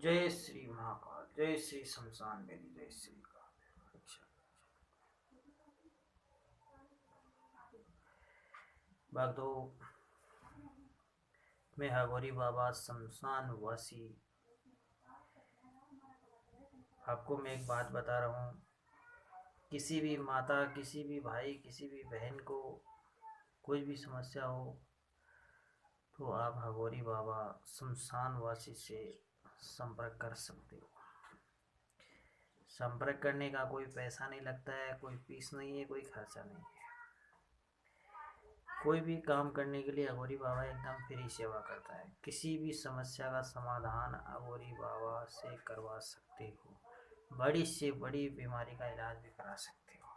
जय श्री महाकाल, जय श्री शमशान बेली, जय श्री काल। अच्छा, भक्तों, मैं हगोरी बाबा शमशान वासी आपको मैं एक बात बता रहा हूँ। किसी भी माता, किसी भी भाई, किसी भी बहन को कोई भी समस्या हो तो आप हगोरी बाबा शमशान वासी से संपर्क कर सकते हो। संपर्क करने का कोई पैसा नहीं लगता है, कोई फीस नहीं है, कोई खर्चा नहीं है। कोई भी काम करने के लिए अघोरी बाबा एकदम फ्री सेवा करता है। किसी भी समस्या का समाधान अघोरी बाबा से करवा सकते हो। बड़ी से बड़ी बीमारी का इलाज भी करा सकते हो।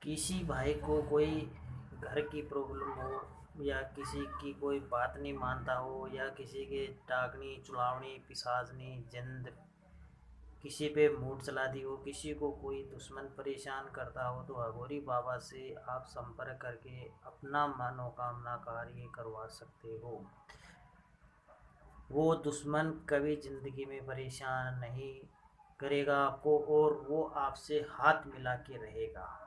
किसी भाई को कोई घर की प्रॉब्लम हो या किसी की कोई बात नहीं मानता हो या किसी के डाकनी, चुलावनी, पिशाचनी, जिंद किसी पे मूड चला दी हो, किसी को कोई दुश्मन परेशान करता हो तो अघोरी बाबा से आप संपर्क करके अपना मनोकामना कार्य करवा सकते हो। वो दुश्मन कभी जिंदगी में परेशान नहीं करेगा आपको और वो आपसे हाथ मिला के रहेगा,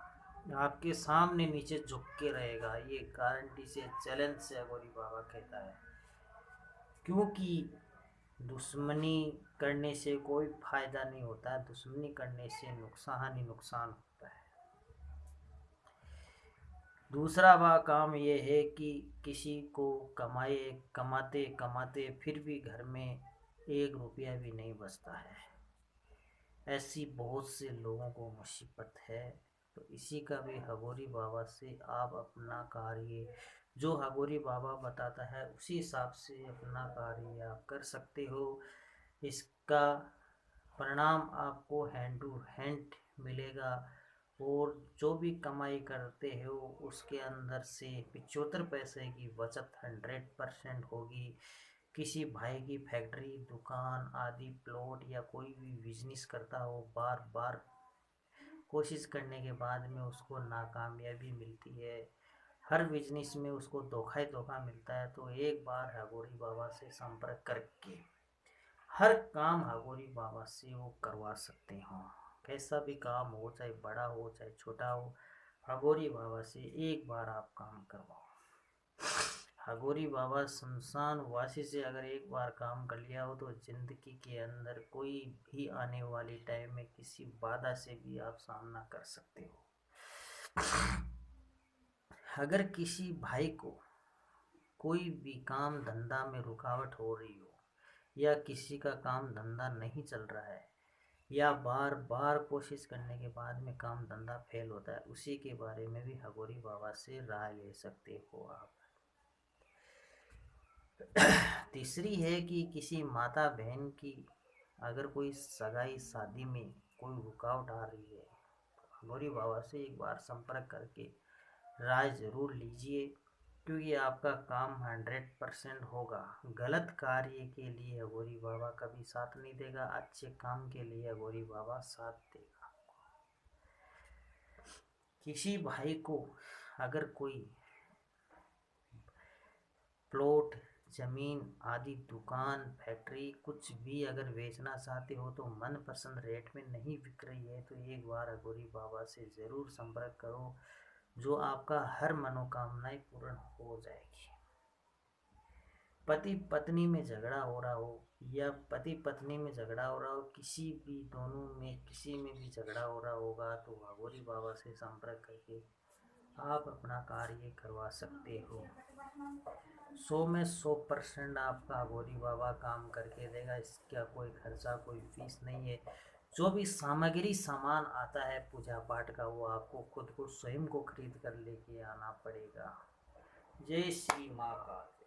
आपके सामने नीचे झुक के रहेगा। ये गारंटी से, चैलेंज से अघोरी बाबा कहता है। क्योंकि दुश्मनी करने से कोई फायदा नहीं होता है, दुश्मनी करने से नुकसान ही नुकसान होता है। दूसरा वह काम ये है कि किसी को कमाते कमाते फिर भी घर में 1 रुपया भी नहीं बचता है। ऐसी बहुत से लोगों को मुसीबत है। तो इसी का भी हगोरी बाबा से आप अपना कार्य, जो हगोरी बाबा बताता है उसी हिसाब से अपना कार्य आप कर सकते हो। इसका परिणाम आपको हैंड टू हैंड मिलेगा और जो भी कमाई करते हो उसके अंदर से 75 पैसे की बचत 100% होगी। किसी भाई की फैक्ट्री, दुकान आदि, प्लॉट या कोई भी बिजनेस करता हो, बार बार कोशिश करने के बाद में उसको नाकामयाबी मिलती है, हर बिजनेस में उसको धोखा ही धोखा मिलता है, तो एक बार हगोरी बाबा से संपर्क करके हर काम हगोरी बाबा से वो करवा सकते हो। कैसा भी काम हो, चाहे बड़ा हो चाहे छोटा हो, हगोरी बाबा से एक बार आप काम करवाओ। हगोरी बाबा शमशान वासी से अगर एक बार काम कर लिया हो तो जिंदगी के अंदर कोई भी आने वाली टाइम में किसी बाधा से भी आप सामना कर सकते हो। अगर किसी भाई को कोई भी काम धंधा में रुकावट हो रही हो या किसी का काम धंधा नहीं चल रहा है या बार बार कोशिश करने के बाद में काम धंधा फेल होता है, उसी के बारे में भी हगोरी बाबा से राय ले सकते हो आप। तीसरी है कि किसी माता बहन की अगर कोई सगाई शादी में कोई रुकावट आ रही है तो हगोरी बाबा से एक बार संपर्क करके राय ज़रूर लीजिए, क्योंकि आपका काम 100% होगा। गलत कार्य के लिए हगोरी बाबा कभी साथ नहीं देगा, अच्छे काम के लिए हगोरी बाबा साथ देगा। किसी भाई को अगर कोई प्लॉट, जमीन आदि, दुकान, फैक्ट्री कुछ भी अगर बेचना चाहते हो तो मनपसंद रेट में नहीं बिक रही है तो एक बार हगोरी बाबा से ज़रूर संपर्क करो, जो आपका हर मनोकामनाएं पूर्ण हो जाएगी। पति पत्नी में झगड़ा हो रहा हो या पति पत्नी में झगड़ा हो रहा हो, किसी भी दोनों में किसी में भी झगड़ा हो रहा होगा तो हगोरी बाबा से संपर्क करके आप अपना कार्य करवा सकते हो। 100 में 100% आपका हगोरी बाबा काम करके देगा। इसका कोई खर्चा, कोई फीस नहीं है। जो भी सामग्री सामान आता है पूजा पाठ का, वो आपको खुद को स्वयं को खरीद कर लेके आना पड़ेगा। जय श्री महाकाल।